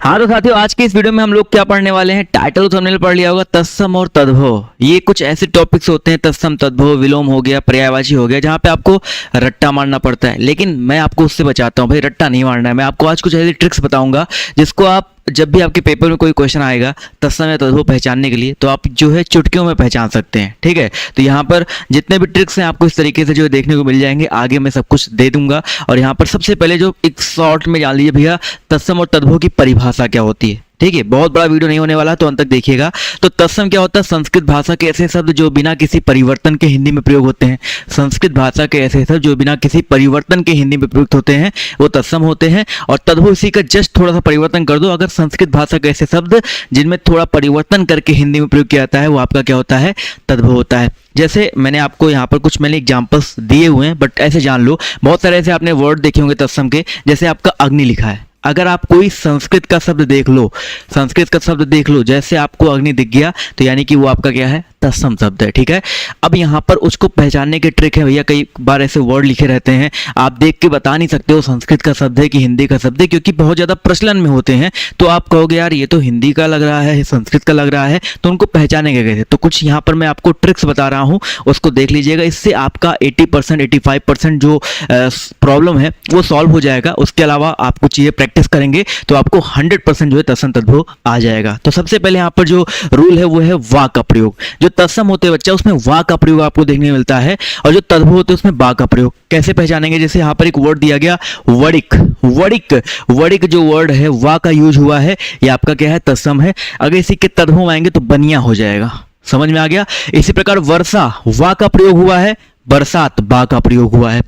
हाँ तो साथियों, आज के इस वीडियो में हम लोग क्या पढ़ने वाले हैं, टाइटल थंबनेल पढ़ लिया होगा, तत्सम और तद्भव। ये कुछ ऐसे टॉपिक्स होते हैं, तत्सम तद्भव, विलोम हो गया, पर्यायवाची हो गया, जहाँ पे आपको रट्टा मारना पड़ता है। लेकिन मैं आपको उससे बचाता हूँ भाई, रट्टा नहीं मारना है। मैं आपको आज कुछ ऐसी ट्रिक्स बताऊंगा जिसको आप जब भी आपके पेपर में कोई क्वेश्चन आएगा तत्सम या तद्भव पहचानने के लिए, तो आप जो है चुटकियों में पहचान सकते हैं। ठीक है, तो यहाँ पर जितने भी ट्रिक्स हैं आपको इस तरीके से जो है देखने को मिल जाएंगे। आगे मैं सब कुछ दे दूंगा। और यहाँ पर सबसे पहले जो एक शॉर्ट में जान लीजिए भैया, तत्सम और तद्भव की परिभाषा क्या होती है। ठीक है, बहुत बड़ा वीडियो नहीं होने वाला, तो अंत तक देखिएगा। तो तत्सम क्या होता है, संस्कृत भाषा के ऐसे शब्द जो बिना किसी परिवर्तन के हिंदी में प्रयोग होते हैं। संस्कृत भाषा के ऐसे शब्द जो बिना किसी परिवर्तन के हिंदी में प्रयुक्त होते हैं वो तत्सम होते हैं। और तद्भव इसी का जस्ट थोड़ा सा परिवर्तन कर दो, अगर संस्कृत भाषा के ऐसे शब्द जिनमें थोड़ा परिवर्तन करके हिंदी में प्रयोग किया जाता है वो आपका क्या होता है, तद्भव होता है। जैसे मैंने आपको यहाँ पर कुछ एग्जाम्पल्स दिए हुए हैं, बट ऐसे जान लो, बहुत सारे ऐसे आपने वर्ड देखे होंगे तत्सम के। जैसे आपका अग्नि लिखा है, अगर आप कोई संस्कृत का शब्द देख लो, संस्कृत का शब्द देख लो, जैसे आपको अग्नि दिख गया तो यानी कि वो आपका क्या है, तत्सम शब्द है। ठीक है, अब यहाँ पर उसको पहचानने के ट्रिक है भैया। कई बार ऐसे वर्ड लिखे रहते हैं, आप देख के बता नहीं सकते हो संस्कृत का शब्द है कि हिंदी का शब्द है, क्योंकि बहुत ज़्यादा प्रचलन में होते हैं। तो आप कहोगे यार ये तो हिंदी का लग रहा है, संस्कृत का लग रहा है, तो उनको पहचानेंगे कैसे। तो कुछ यहाँ पर मैं आपको ट्रिक्स बता रहा हूँ, उसको देख लीजिएगा। इससे आपका 80% 85% जो प्रॉब्लम है वो सॉल्व हो जाएगा। उसके अलावा आप कुछ ये प्रैक्टिस करेंगे तो आपको 100% जो है तत्सम तद्भव आ जाएगा। तो सबसे पहले यहाँ पर जो रूल है वो है वा का प्रयोग। जो तत्सम होते हैं बच्चा, उसमें वा का प्रयोग आपको देखने को मिलता है, और जो तद्भव होते हैं उसमें बा का प्रयोग। कैसे पहचानेंगे, जैसे यहाँ पर एक वर्ड दिया गया वड़िक, वड़िक, वड़िक जो वर्ड है वा का यूज हुआ है, ये आपका क्या है, तत्सम है। अगर इसी के तद्भव आएंगे तो बनिया हो जाएगा। समझ में आ गया। इसी प्रकार वर्षा वा का प्रयोग हुआ है, बरसात बा का प्रयोग हुआ है।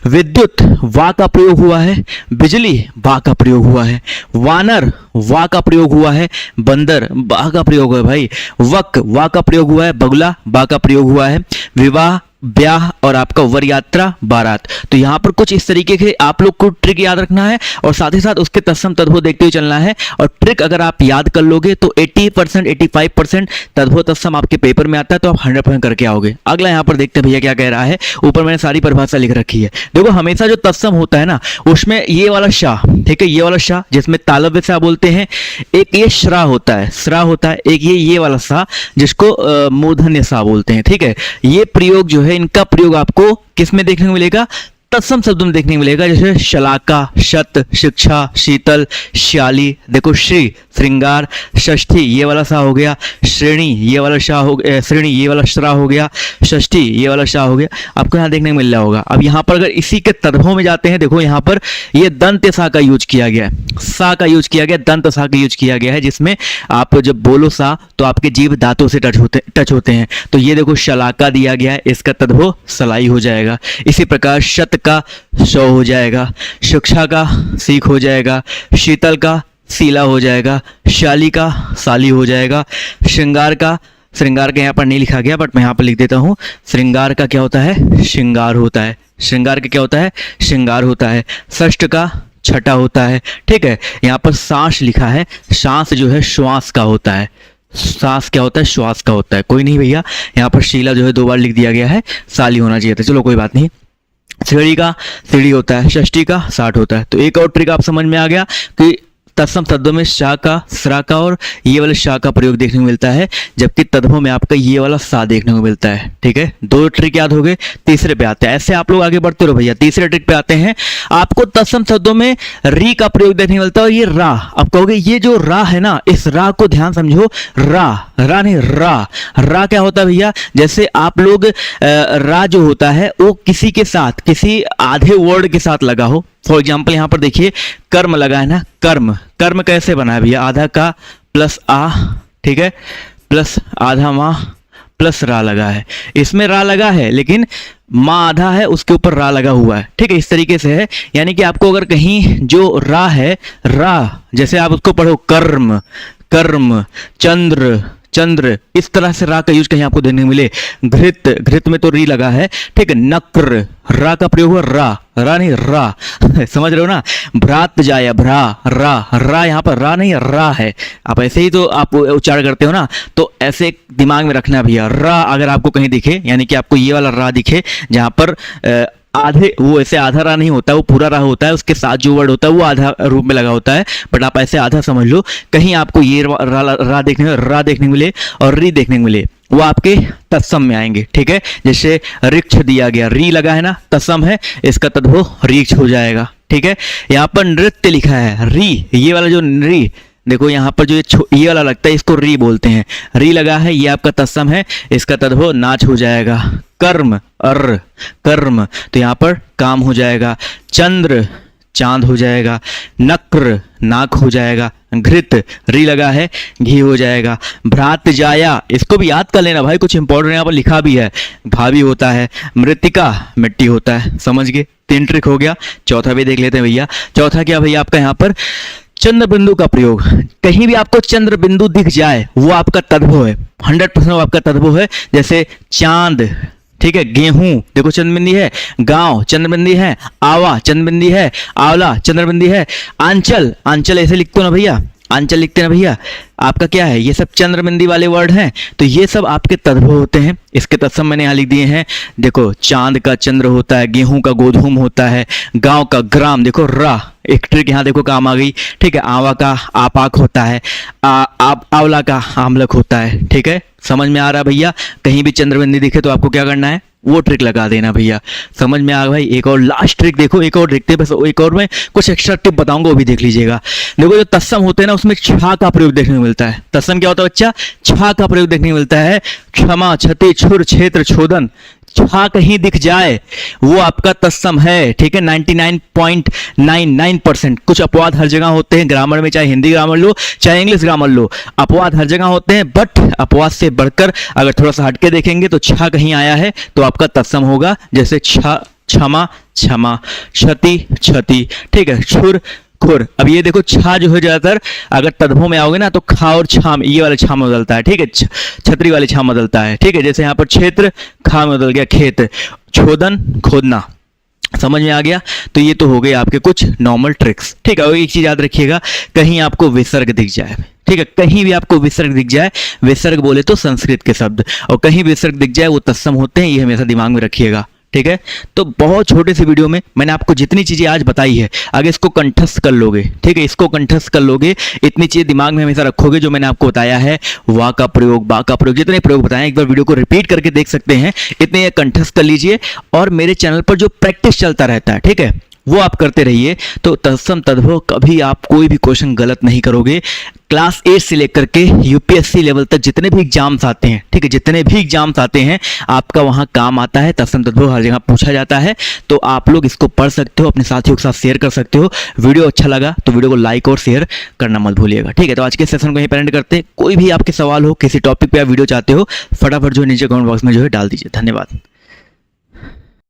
विद्युत वा का प्रयोग हुआ है, बिजली बा का प्रयोग हुआ है। वानर वा का प्रयोग हुआ है, बंदर बा का प्रयोग हुआ है भाई। वक वा का प्रयोग हुआ है, बगुला बा का प्रयोग हुआ है। विवाह, ब्याह और आपका वर यात्रा, बारात। तो यहाँ पर कुछ इस तरीके के आप लोग को ट्रिक याद रखना है, और साथ ही साथ उसके तत्सम तद्भव देखते हुए चलना है। और ट्रिक अगर आप याद कर लोगे तो 80% 85% तद्भव तत्सम आपके पेपर में आता है, तो आप 100% करके आओगे। अगला यहाँ पर देखते हैं भैया क्या कह रहा है। ऊपर मैंने सारी परिभाषा लिख रखी है। देखो, हमेशा जो तत्सम होता है ना, उसमें ये वाला शाह, ठीक है, ये वाला शाह जिसमें तालव्य शाह बोलते हैं, एक ये श्रा होता है, श्रा होता है, एक ये वाला शाह जिसको मूर्धन्य शाह बोलते हैं। ठीक है, ये प्रयोग जो है, इनका प्रयोग आपको किस में देखने को मिलेगा, तत्सम शब्दों में देखने को मिलेगा। जैसे शलाका, शत, शिक्षा, शीतल, श्याली। देखो, श्री श्रृंगार, षष्ठी ये वाला सा हो गया, श्रेणी ये वाला शाह हो गया, श्रेणी ये वाला श्रा हो गया, षष्ठी ये वाला शाह हो गया, आपको यहाँ देखने को मिल रहा होगा। अब यहाँ पर अगर इसी के तद्भव में जाते हैं, देखो यहाँ पर ये दंत सा का यूज किया गया है, सा का यूज किया गया, दंत सा का यूज किया गया है, जिसमें आप जब बोलो सा तो आपके जीभ दांतों से टच होते हैं। तो ये देखो शलाका दिया गया है, इसका तद्भव सलाई हो जाएगा। इसी प्रकार शत का शौ हो जाएगा, शिक्षा का सीख हो जाएगा, शीतल का सीला हो जाएगा, शाली का साली हो जाएगा, श्रृंगार का, श्रृंगार के यहाँ पर नहीं लिखा गया बट मैं यहाँ पर लिख देता हूँ, श्रृंगार का क्या होता है, श्रृंगार होता है। श्रृंगार का क्या होता है, श्रृंगार होता है। षष्ठ का छठा होता है। ठीक है, यहाँ पर सांस लिखा है, सांस जो है श्वास का होता है, सांस क्या होता है, श्वास का होता है। कोई नहीं भैया, यहाँ पर शीला जो है 2 बार लिख दिया गया है, साली होना चाहिए था, चलो कोई बात नहीं। सीढ़ी का सीढ़ी होता है, षष्ठी का 60 होता है। तो एक और ट्रिक आप समझ में आ गया कि तत्सम तद्भव में शाह का, स्रा का और ये वाले शाह का प्रयोग देखने को मिलता है, जबकि तद्भव में आपका ये वाला सा देखने को मिलता है। ठीक है, 2 ट्रिक याद हो गए। तीसरे पे आते हैं, ऐसे आप लोग आगे बढ़ते रहो भैया। तीसरे ट्रिक पे आते हैं, आपको तत्सम शब्दों में री का प्रयोग देखने को मिलता है, और ये रा। आप कहोगे ये जो रा है ना, इस रा को ध्यान समझो, रा, रा नहीं रा। रा क्या होता है भैया, जैसे आप लोग रा जो होता है वो किसी के साथ, किसी आधे वर्ड के साथ लगा हो। फॉर एग्जाम्पल यहाँ पर देखिए कर्म लगा है ना, कर्म, कर्म कैसे बना है भैया, आधा का प्लस आ, ठीक है, प्लस आधा माँ प्लस रा लगा है। इसमें रा लगा है लेकिन माँ आधा है, उसके ऊपर रा लगा हुआ है। ठीक है, इस तरीके से है। यानी कि आपको अगर कहीं जो रा है, रा जैसे आप उसको पढ़ो कर्म, कर्म, चंद्र, चंद्र, इस तरह से रा का यूज कहीं आपको देखने को मिले। घृत, घृत में तो री लगा है। ठीक है, नक्र, रा का प्रयोग हुआ, रा, रा नहीं रा समझ रहे हो ना। भ्रात जाया, भ्रा, रा, रा यहाँ पर रा नहीं रा है। आप ऐसे ही तो आप उच्चारण करते हो ना, तो ऐसे दिमाग में रखना भैया। रा अगर आपको कहीं दिखे, यानी कि आपको ये वाला रा दिखे जहाँ पर आधे, वो ऐसे आधा रा नहीं होता है, वो पूरा रा होता है, उसके साथ जो वर्ड होता है वो आधा रूप में लगा होता है, बट आप ऐसे आधा समझ लो। कहीं आपको ये रा देखने को मिले और री देखने को मिले, वो आपके तत्सम में आएंगे, ठीक है। जैसे रिक्ष दिया गया, री लगा है ना, तत्सम है, इसका तद्भव रिक्ष हो जाएगा, ठीक है। यहाँ पर नृत्य लिखा है, री, ये वाला जो री देखो यहाँ पर जो ये वाला लगता है इसको री बोलते हैं, री लगा है, ये आपका तत्सम है, इसका तद्भव नाच हो जाएगा। कर्म, कर्म, तो यहाँ पर काम हो जाएगा। चंद्र, चांद हो जाएगा। नक्र, नाक हो जाएगा। घृत, री लगा है, घी हो जाएगा। भ्रात जाया, इसको भी याद कर लेना भाई, कुछ इंपॉर्टेंट यहाँ पर लिखा भी है, भाभी होता है। मृतिका, मिट्टी होता है, समझ गए, 3 ट्रिक हो गया। चौथा भी देख लेते हैं भैया। चौथा क्या भैया आपका यहाँ पर चंद्र बिंदु का प्रयोग। कहीं भी आपको चंद्र बिंदु दिख जाए वो आपका तद्भव है, 100% आपका तद्भव है। जैसे चांद, ठीक है, गेहूं देखो चंद्रबिंदी है, गांव चंद्रबिंदी है, आवा चंद्रबिंदी है, आंवला चंद्रबिंदी है। आंचल, आंचल ऐसे लिखते हो ना भैया, आंचल लिखते हैं ना भैया, आपका क्या है, ये सब चंद्रबिंदी वाले वर्ड हैं, तो ये सब आपके तद्भव होते हैं। इसके तत्सम मैंने यहाँ लिख दिए हैं। देखो चांद का चंद्र होता है, गेहूं का गोधूम होता है, गांव का ग्राम, देखो रा, एक ट्रिक यहाँ देखो काम आ गई, ठीक है। आवा का आपाक होता है, आंवला का आमलक होता है, ठीक है। समझ में आ रहा है भैया। कहीं भी चंद्रबिंदी दिखे तो आपको क्या करना है, वो ट्रिक लगा देना भैया। समझ में आ गया भाई। एक और लास्ट ट्रिक देखो, एक और देखते हैं, बस एक और में कुछ एक्स्ट्रा टिप बताऊंगा, वो भी देख लीजिएगा। देखो जो तत्सम होते हैं ना, उसमें छा का प्रयोग देखने को मिलता है। तत्सम क्या होता है बच्चा, छा का प्रयोग देखने को मिलता है। क्षमा, क्षति, छुर, क्षेत्र, छोदन, छा कहीं दिख जाए वो आपका तत्सम है, ठीक है। 99.99%। कुछ अपवाद हर जगह होते हैं, ग्रामर में, चाहे हिंदी ग्रामर लो चाहे इंग्लिश ग्रामर लो, अपवाद हर जगह होते हैं, बट अपवाद से बढ़कर अगर थोड़ा सा हटके देखेंगे तो छा कहीं आया है तो आपका तत्सम होगा। जैसे क्षमा, क्षमा, क्षति, क्षति, ठीक है। छुर, खुर। अब ये देखो छा जो है ज्यादातर अगर तद्भव में आओगे ना तो खा और छा में, ये वाला छा में बदलता है, ठीक है। छतरी वाले छा में बदलता है, ठीक है। जैसे यहाँ पर क्षेत्र, खा में बदल गया खेत। छोदन, खोदना। समझ में आ गया। तो ये तो हो गए आपके कुछ नॉर्मल ट्रिक्स, ठीक है। और एक चीज याद रखिएगा, कहीं आपको विसर्ग दिख जाए, ठीक है, कहीं भी आपको विसर्ग दिख जाए, विसर्ग बोले तो संस्कृत के शब्द, और कहीं विसर्ग दिख जाए वो तत्सम होते हैं, ये हमेशा दिमाग में रखिएगा, ठीक है। तो बहुत छोटे से वीडियो में मैंने आपको जितनी चीजें आज बताई है, अगर इसको कंठस्थ कर लोगे, ठीक है, इसको कंठस्थ कर लोगे, इतनी चीजें दिमाग में हमेशा रखोगे जो मैंने आपको बताया है, वा का प्रयोग, बा का प्रयोग, जितने प्रयोग बताए एक बार वीडियो को रिपीट करके देख सकते हैं, इतने कंठस्थ कर लीजिए। और मेरे चैनल पर जो प्रैक्टिस चलता रहता है, ठीक है, वो आप करते रहिए, तो तत्सम तद्भव कभी आप कोई भी क्वेश्चन गलत नहीं करोगे। क्लास 8 से लेकर के यूपीएससी लेवल तक जितने भी एग्जाम्स आते हैं, ठीक है, जितने भी एग्जाम्स आते हैं आपका वहां काम आता है। तत्सम तद्भव हर जगह पूछा जाता है, तो आप लोग इसको पढ़ सकते हो, अपने साथियों के साथ शेयर कर सकते हो। वीडियो अच्छा लगा तो वीडियो को लाइक और शेयर करना मत भूलिएगा, ठीक है। तो आज के सेशन को यहीं पर एंड करते हैं। कोई भी आपके सवाल हो, किसी टॉपिक पे आप वीडियो चाहते हो, फटाफट जो नीचे कमेंट बॉक्स में जो है डाल दीजिए। धन्यवाद।